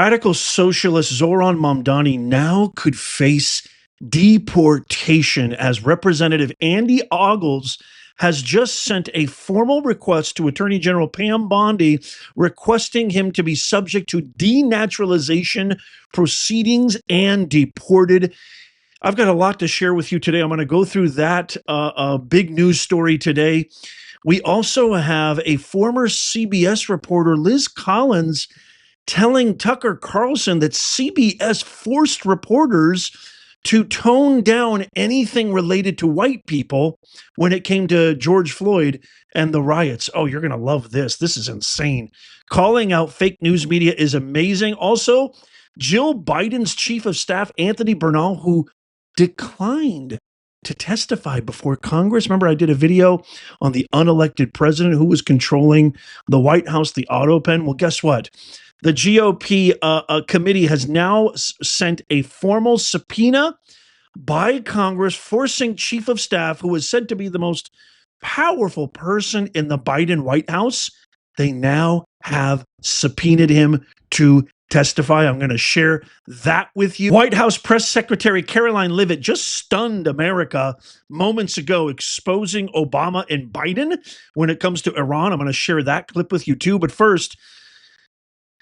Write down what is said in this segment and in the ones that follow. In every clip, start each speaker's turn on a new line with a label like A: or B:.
A: Radical socialist Zohran Mamdani now could face deportation as Representative Andy Ogles has just sent a formal request to Attorney General Pam Bondi requesting him to be subject to denaturalization proceedings and deported. I've got a lot to share with you today. I'm going to go through that big news story today. We also have a former CBS reporter, Liz Collins, telling Tucker Carlson that CBS forced reporters to tone down anything related to white people when it came to George Floyd and the riots. Oh, you're going to love this. This is insane. Calling out fake news media is amazing. Also, Jill Biden's chief of staff, Anthony Bernal, who declined to testify before Congress. Remember, I did a video on the unelected president who was controlling the White House, the auto pen. Well, guess what? The GOP committee has now sent a formal subpoena by Congress forcing chief of staff, who is said to be the most powerful person in the Biden White House. They now have subpoenaed him to testify. I'm going to share that with you. White House Press Secretary Caroline Leavitt just stunned America moments ago, exposing Obama and Biden when it comes to Iran. I'm going to share that clip with you too. But first,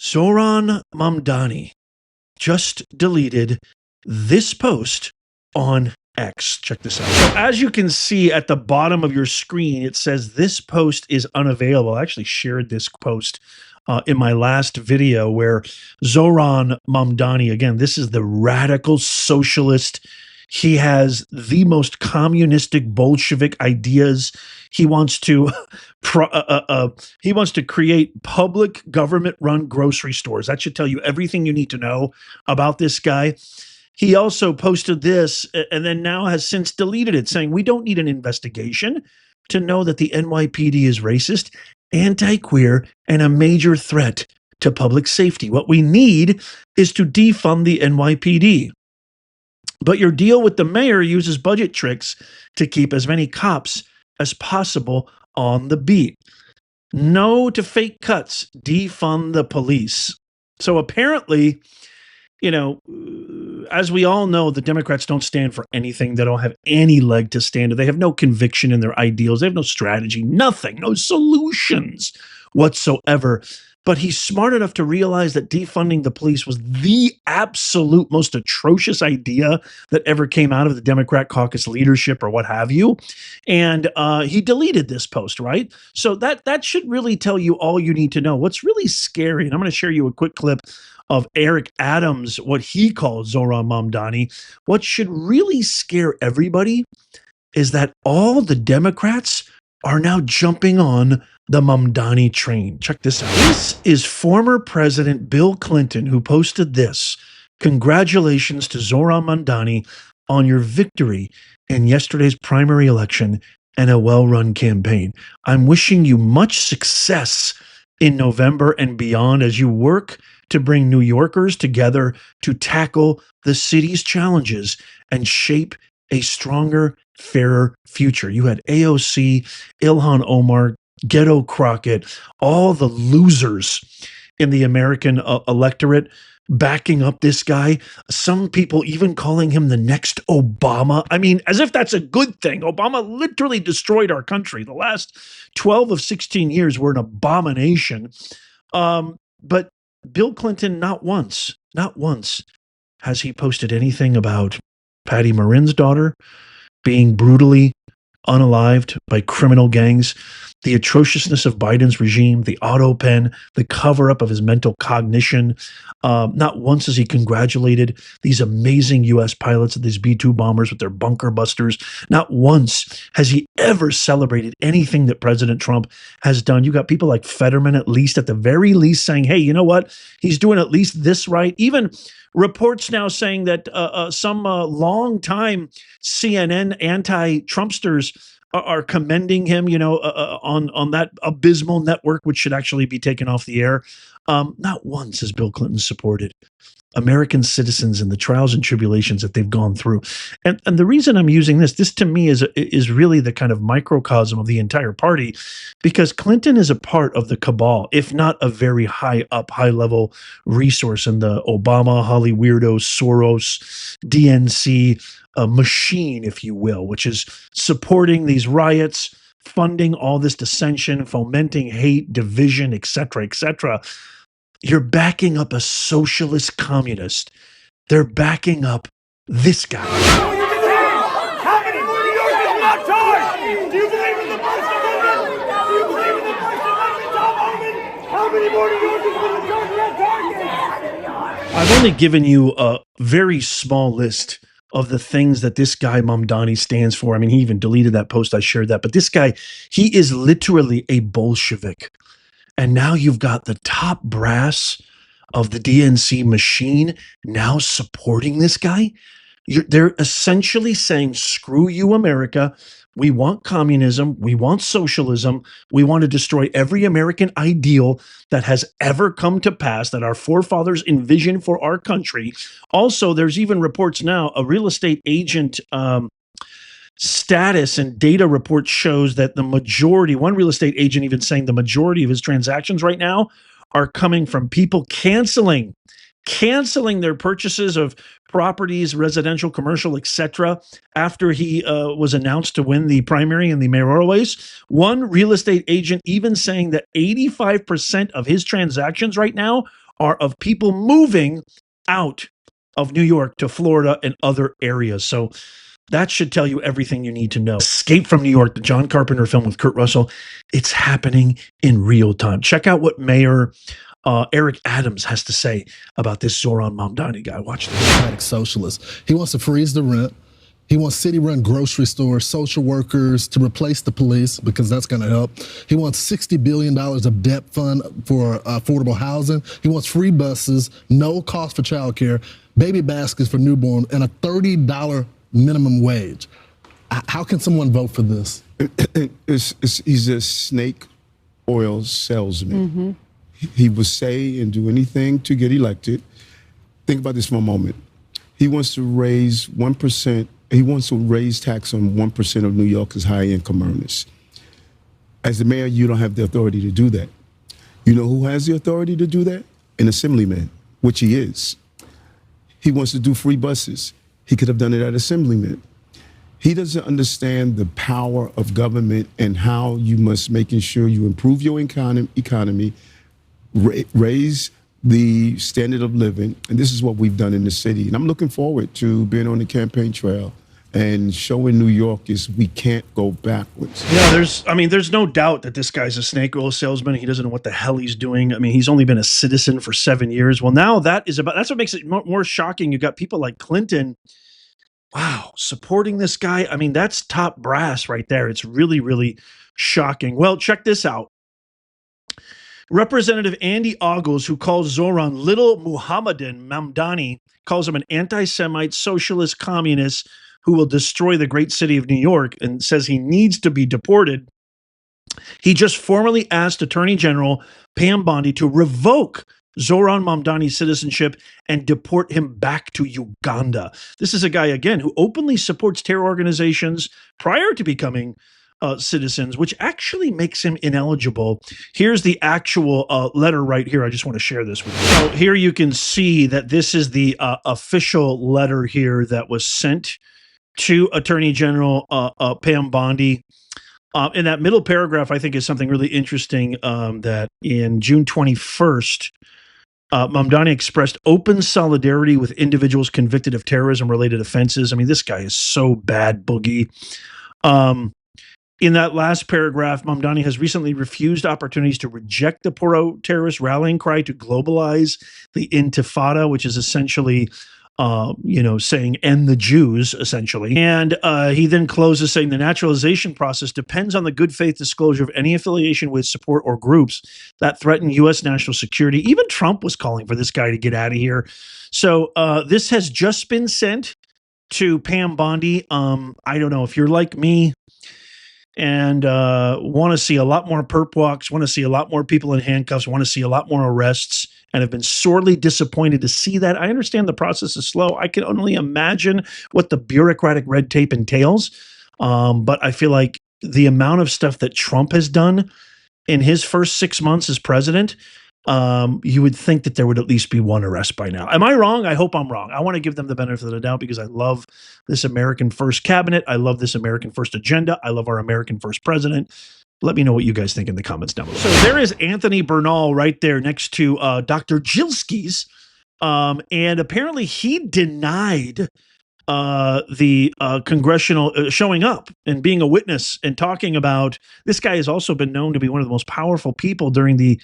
A: Zohran Mamdani just deleted this post on X. Check this out. So as you can see at the bottom of your screen, it says this post is unavailable. I actually shared this post in my last video where Zohran Mamdani, again, this is the radical socialist. He has the most communistic Bolshevik ideas. He wants to create public government-run grocery stores. That should tell you everything you need to know about this guy. He also posted this and then now has since deleted it, saying we don't need an investigation to know that the NYPD is racist, anti-queer, and a major threat to public safety. What we need is to defund the NYPD. But your deal with the mayor uses budget tricks to keep as many cops as possible on the beat. No to fake cuts. Defund the police. So apparently, you know, as we all know, the Democrats don't stand for anything. They don't have any leg to stand to. They have no conviction in their ideals. They have no strategy, nothing, no solutions whatsoever. But he's smart enough to realize that defunding the police was the absolute most atrocious idea that ever came out of the Democrat caucus leadership or what have you. And he deleted this post, right? So that should really tell you all you need to know. What's really scary, and I'm going to share you a quick clip of Eric Adams, what he calls Zohran Mamdani. What should really scare everybody is that all the Democrats are now jumping on the Mamdani train. Check this out. This is former President Bill Clinton who posted this. Congratulations to Zohran Mamdani on your victory in yesterday's primary election and a well-run campaign. I'm wishing you much success in November and beyond as you work to bring New Yorkers together to tackle the city's challenges and shape a stronger, fairer future. You had AOC, Ilhan Omar, Ghetto Crockett, all the losers in the American electorate backing up this guy. Some people even calling him the next Obama. I mean, as if that's a good thing. Obama literally destroyed our country. The last 12 of 16 years were an abomination. But Bill Clinton, not once has he posted anything about Patty Marin's daughter being brutally unalived by criminal gangs, the atrociousness of Biden's regime, the auto pen, the cover-up of his mental cognition. Not once has he congratulated these amazing U.S. pilots of these B-2 bombers with their bunker busters. Not once has he ever celebrated anything that President Trump has done. You got people like Fetterman, at the very least, saying, hey, you know what? He's doing at least this right. Even reports now saying that some long-time CNN anti-Trumpsters are commending him, on that abysmal network, which should actually be taken off the air. Not once has Bill Clinton supported American citizens and the trials and tribulations that they've gone through. And the reason I'm using this to me is really the kind of microcosm of the entire party, because Clinton is a part of the cabal, if not a very high level resource in the Obama, Holly Weirdo, Soros, DNC machine, if you will, which is supporting these riots, funding all this dissension, fomenting hate, division, etc., etc. You're backing up a socialist communist. They're backing up this guy.
B: How many more New Yorkers not charged? Do you believe in the First Amendment? Do you believe in the First Amendment, Tom Homan? How many more New Yorkers will the judge not target?
A: I've only given you a very small list of the things that this guy Mamdani stands for. I mean, he even deleted that post. I shared that. But this guy, he is literally a Bolshevik. And now you've got the top brass of the DNC machine now supporting this guy. They're essentially saying, screw you, America. We want communism. We want socialism. We want to destroy every American ideal that has ever come to pass, that our forefathers envisioned for our country. Also, there's even reports now, a real estate agent status and data report shows that the majority, one real estate agent even saying the majority of his transactions right now are coming from people canceling their purchases of properties, residential, commercial, etc., after he was announced to win the primary in the mayoral race. One real estate agent even saying that 85% of his transactions right now are of people moving out of New York to Florida and other areas. So that should tell you everything you need to know. Escape from New York, the John Carpenter film with Kurt Russell. It's happening in real time. Check out what Mayor Eric Adams has to say about this Zohran Mamdani guy. Watch this.
C: Democratic Socialist. He wants to freeze the rent. He wants city-run grocery stores, social workers to replace the police because that's going to help. He wants $60 billion of debt fund for affordable housing. He wants free buses, no cost for childcare, baby baskets for newborn, and a $30 minimum wage. How can someone vote for this?
D: He's a snake oil salesman. Mm-hmm. He will say and do anything to get elected. Think about this for a moment. He wants to raise 1%. He wants to raise tax on 1% of New Yorkers' high-income earners. As the mayor, you don't have the authority to do that. You know who has the authority to do that? An assemblyman, which he is. He wants to do free buses. He could have done it at assemblyman. He doesn't understand the power of government and how you must making sure you improve your economy, raise the standard of living, and this is what we've done in the city. And I'm looking forward to being on the campaign trail and showing New Yorkers we can't go backwards.
A: Yeah, there's no doubt that this guy's a snake oil salesman. He doesn't know what the hell he's doing. I mean, he's only been a citizen for 7 years. Well, now that's what makes it more shocking. You got people like Clinton, wow, supporting this guy. I mean, that's top brass right there. It's really, really shocking. Well, check this out. Representative Andy Ogles, who calls Zohran Little Muhammadan Mamdani, calls him an anti-Semite, socialist, communist who will destroy the great city of New York and says he needs to be deported. He just formally asked Attorney General Pam Bondi to revoke Zohran Mamdani's citizenship and deport him back to Uganda. This is a guy, again, who openly supports terror organizations prior to becoming citizens, which actually makes him ineligible. Here's the actual letter right here. I just want to share this with you. So here you can see that this is the official letter here that was sent to Attorney General Pam Bondi. In that middle paragraph, I think is something really interesting, that in June 21st, Mamdani expressed open solidarity with individuals convicted of terrorism-related offenses. I mean, this guy is so bad, Boogie. In that last paragraph, Mamdani has recently refused opportunities to reject the pro-terrorist rallying cry to globalize the Intifada, which is essentially, saying end the Jews, essentially. And he then closes saying the naturalization process depends on the good faith disclosure of any affiliation with, support, or groups that threaten U.S. national security. Even Trump was calling for this guy to get out of here. So this has just been sent to Pam Bondi. I don't know if you're like me and want to see a lot more perp walks, want to see a lot more people in handcuffs, want to see a lot more arrests, and have been sorely disappointed to see that. I understand the process is slow. I can only imagine what the bureaucratic red tape entails. But I feel like the amount of stuff that Trump has done in his first 6 months as president, you would think that there would at least be one arrest by now. Am I wrong? I hope I'm wrong. I want to give them the benefit of the doubt because I love this American first cabinet. I love this American first agenda. I love our American first president. Let me know what you guys think in the comments down below. So there is Anthony Bernal right there next to Dr. Jilski's. And apparently he denied the congressional showing up and being a witness and talking about, this guy has also been known to be one of the most powerful people during the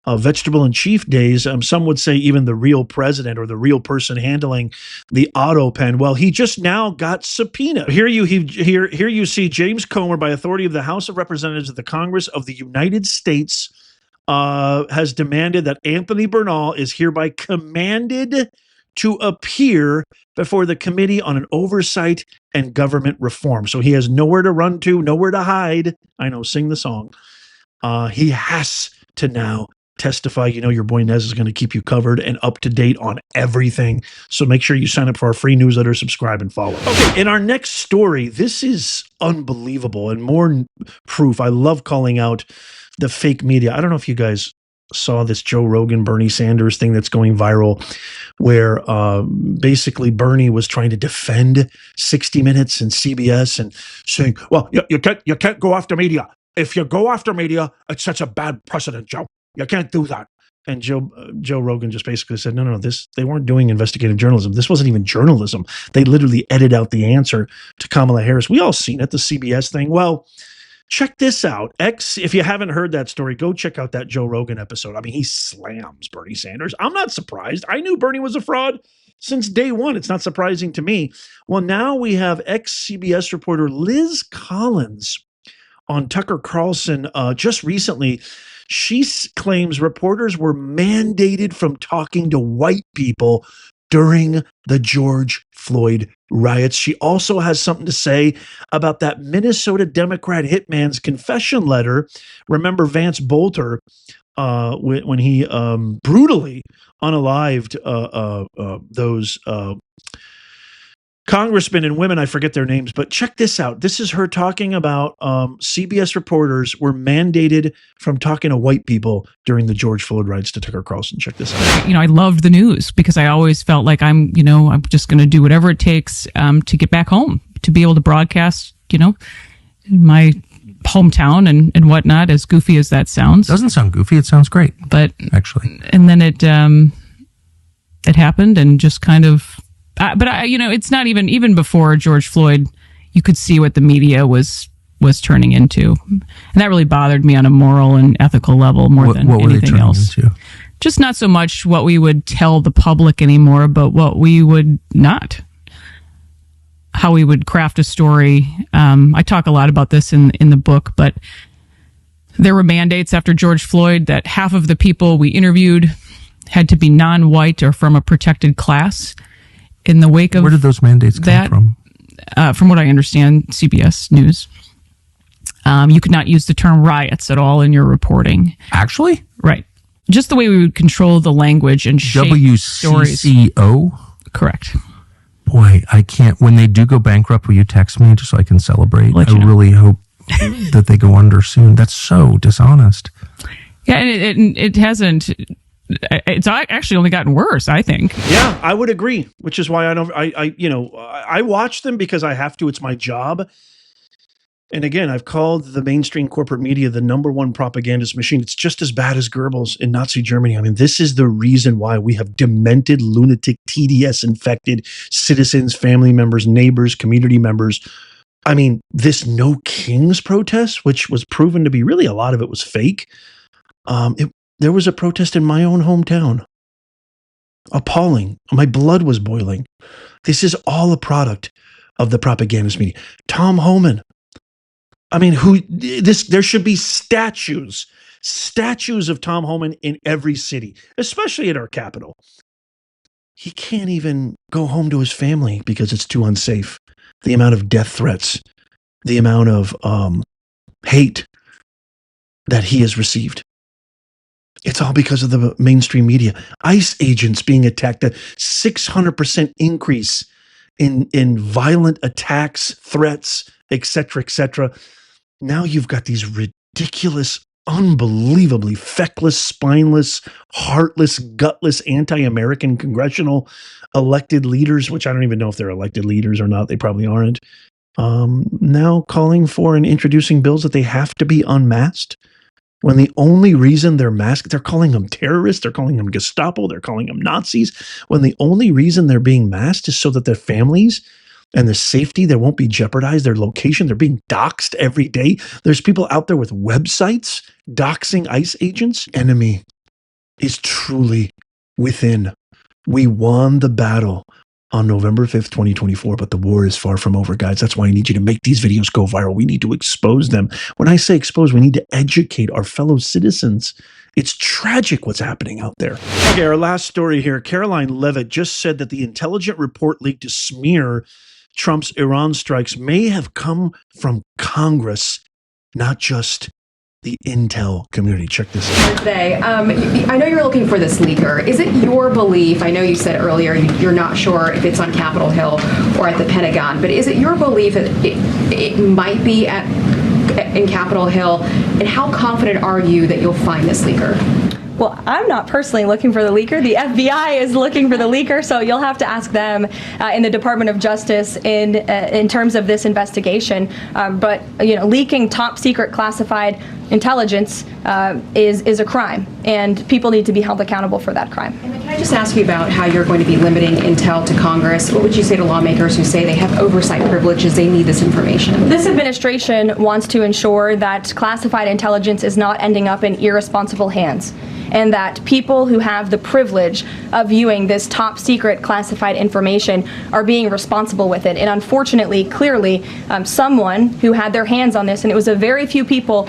A: vegetable in chief days. Some would say even the real president or the real person handling the auto pen. Well, he just now got subpoenaed. Here you see James Comer, by authority of the House of Representatives of the Congress of the United States, has demanded that Anthony Bernal is hereby commanded to appear before the Committee on an Oversight and Government Reform. So he has nowhere to run to, nowhere to hide. I know, sing the song. He has to now testify. You know, your boy Nez is going to keep you covered and up to date on everything. So make sure you sign up for our free newsletter, subscribe, and follow. Okay, in our next story, this is unbelievable and more proof. I love calling out the fake media. I don't know if you guys saw this Joe Rogan, Bernie Sanders thing that's going viral, where basically Bernie was trying to defend 60 Minutes and CBS and saying, well, you can't go after media. If you go after media, it sets a bad precedent, Joe. You can't do that. And Joe Rogan just basically said, no, they weren't doing investigative journalism. This wasn't even journalism. They literally edited out the answer to Kamala Harris. We all seen it, the CBS thing. Well, check this out. If you haven't heard that story, go check out that Joe Rogan episode. I mean, he slams Bernie Sanders. I'm not surprised. I knew Bernie was a fraud since day one. It's not surprising to me. Well, now we have ex-CBS reporter Liz Collins on Tucker Carlson just recently. She claims reporters were mandated from talking to white people during the George Floyd riots. She also has something to say about that Minnesota Democrat hitman's confession letter. Remember Vance Bolter, when he brutally unalived those congressmen and women, I forget their names, but check this out. This is her talking about CBS reporters were mandated from talking to white people during the George Floyd riots to Tucker Carlson. Check this out.
E: You know, I loved the news because I always felt like I'm just going to do whatever it takes to get back home, to be able to broadcast, in my hometown and whatnot, as goofy as that sounds.
F: Doesn't sound goofy. It sounds great,
E: but
F: actually.
E: And then it happened and just kind of, but it's not even before George Floyd, you could see what the media was turning into. And that really bothered me on a moral and ethical level more than anything else. Into? Just not so much what we would tell the public anymore, but what we would not. How we would craft a story. I talk a lot about this in the book, but there were mandates after George Floyd that half of the people we interviewed had to be non-white or from a protected class. In the wake of
F: where did those mandates come from?
E: From what I understand, CBS News. You could not use the term riots at all in your reporting.
F: Actually?
E: Right. Just the way we would control the language and shape stories.
F: WCCO?
E: Correct.
F: Boy, I can't. When they do go bankrupt, will you text me just so I can celebrate? I really hope that they go under soon. That's so dishonest.
E: Yeah, and it hasn't. It's actually only gotten worse, I think.
A: Yeah, I would agree, which is why I watch them because I have to. It's my job. And again, I've called the mainstream corporate media the #1 propagandist machine. It's just as bad as Goebbels in Nazi Germany. I mean, this is the reason why we have demented, lunatic, TDS-infected citizens, family members, neighbors, community members. I mean, this No Kings protest, which was proven to be really a lot of it was fake. There was a protest in my own hometown. Appalling. My blood was boiling. This is all a product of the propagandist media. Tom Homan. I mean, there should be statues of Tom Homan in every city, especially at our capital. He can't even go home to his family because it's too unsafe. The amount of death threats, the amount of hate that he has received. It's all because of the mainstream media. ICE agents being attacked, a 600% increase in violent attacks, threats, etc., etc. Now you've got these ridiculous, unbelievably feckless, spineless, heartless, gutless, anti-American congressional elected leaders, which I don't even know if they're elected leaders or not. They probably aren't. Now calling for and introducing bills that they have to be unmasked, when the only reason they're masked, they're calling them terrorists, they're calling them Gestapo, they're calling them Nazis, when the only reason they're being masked is so that their families and the safety, they won't be jeopardized, their location, they're being doxxed every day. There's people out there with websites doxing ICE agents. Enemy is truly within. We won the battle on November 5th, 2024, but the war is far from over, guys. That's why I need you to make these videos go viral. We need to expose them. When I say expose, we need to educate our fellow citizens. It's tragic what's happening out there. Okay, our last story here. Caroline Leavitt just said that the intelligence report leaked to smear Trump's Iran strikes may have come from Congress, not just the intel community. Check this out.
G: Today, I know you're looking for this leaker. Is it your belief, I know you said earlier you're not sure if it's on Capitol Hill or at the Pentagon, but is it your belief that it might be in Capitol Hill? And how confident are you that you'll find this leaker?
H: Well, I'm not personally looking for the leaker. The FBI is looking for the leaker, so you'll have to ask them in the Department of Justice in terms of this investigation. But leaking top secret classified intelligence is a crime, and people need to be held accountable for that crime.
G: And can I just ask you about how you're going to be limiting intel to Congress? What would you say to lawmakers who say they have oversight privileges, they need this information?
H: This administration wants to ensure that classified intelligence is not ending up in irresponsible hands, and that people who have the privilege of viewing this top secret classified information are being responsible with it. And unfortunately, clearly, someone who had their hands on this, and it was a very few people,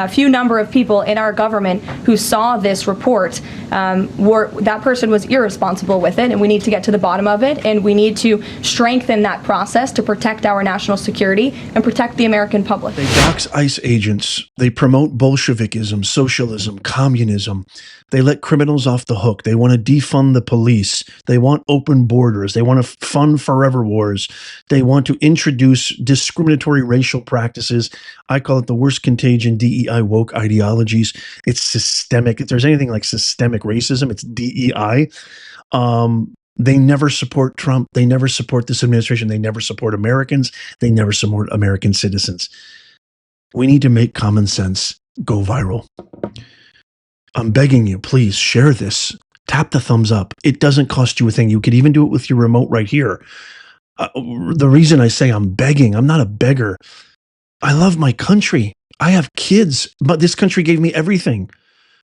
H: few number of people in our government who saw this report, that person was irresponsible with it, and we need to get to the bottom of it, and we need to strengthen that process to protect our national security and protect the American public.
A: They dox ICE agents. They promote Bolshevikism, socialism, communism. They let criminals off the hook. They want to defund the police. They want open borders. They want to fund forever wars. They want to introduce discriminatory racial practices. I call it the worst contagion, DEI woke ideologies. It's systemic. If there's anything like systemic racism, it's DEI. They never support Trump. They never support this administration. They never support Americans. They never support American citizens. We need to make common sense go viral. I'm begging you, please share this. Tap the thumbs up. It doesn't cost you a thing. You could even do it with your remote right here. The reason I say I'm begging, I'm not a beggar. I love my country. I have kids, but this country gave me everything.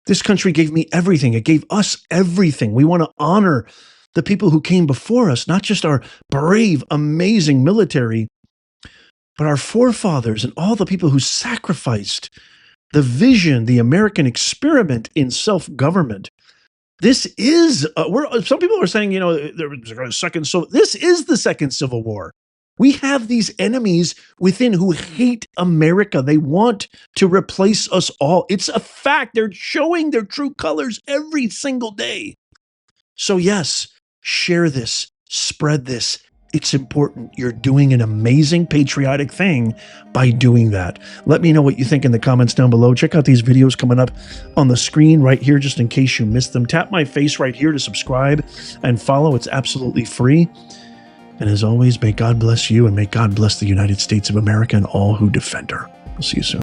A: This country gave me everything. It gave us everything. We want to honor the people who came before us, not just our brave, amazing military, but our forefathers and all the people who sacrificed the vision, the American experiment in self-government. This is, some people are saying, there was a second, so this is the second Civil War. We have these enemies within who hate America. They want to replace us all. It's a fact. They're showing their true colors every single day. So yes, share this, spread this. It's important. You're doing an amazing patriotic thing by doing that. Let me know what you think in the comments down below. Check out these videos coming up on the screen right here, just in case you missed them. Tap my face right here to subscribe and follow. It's absolutely free. And as always, may God bless you and may God bless the United States of America and all who defend her. We'll see you soon.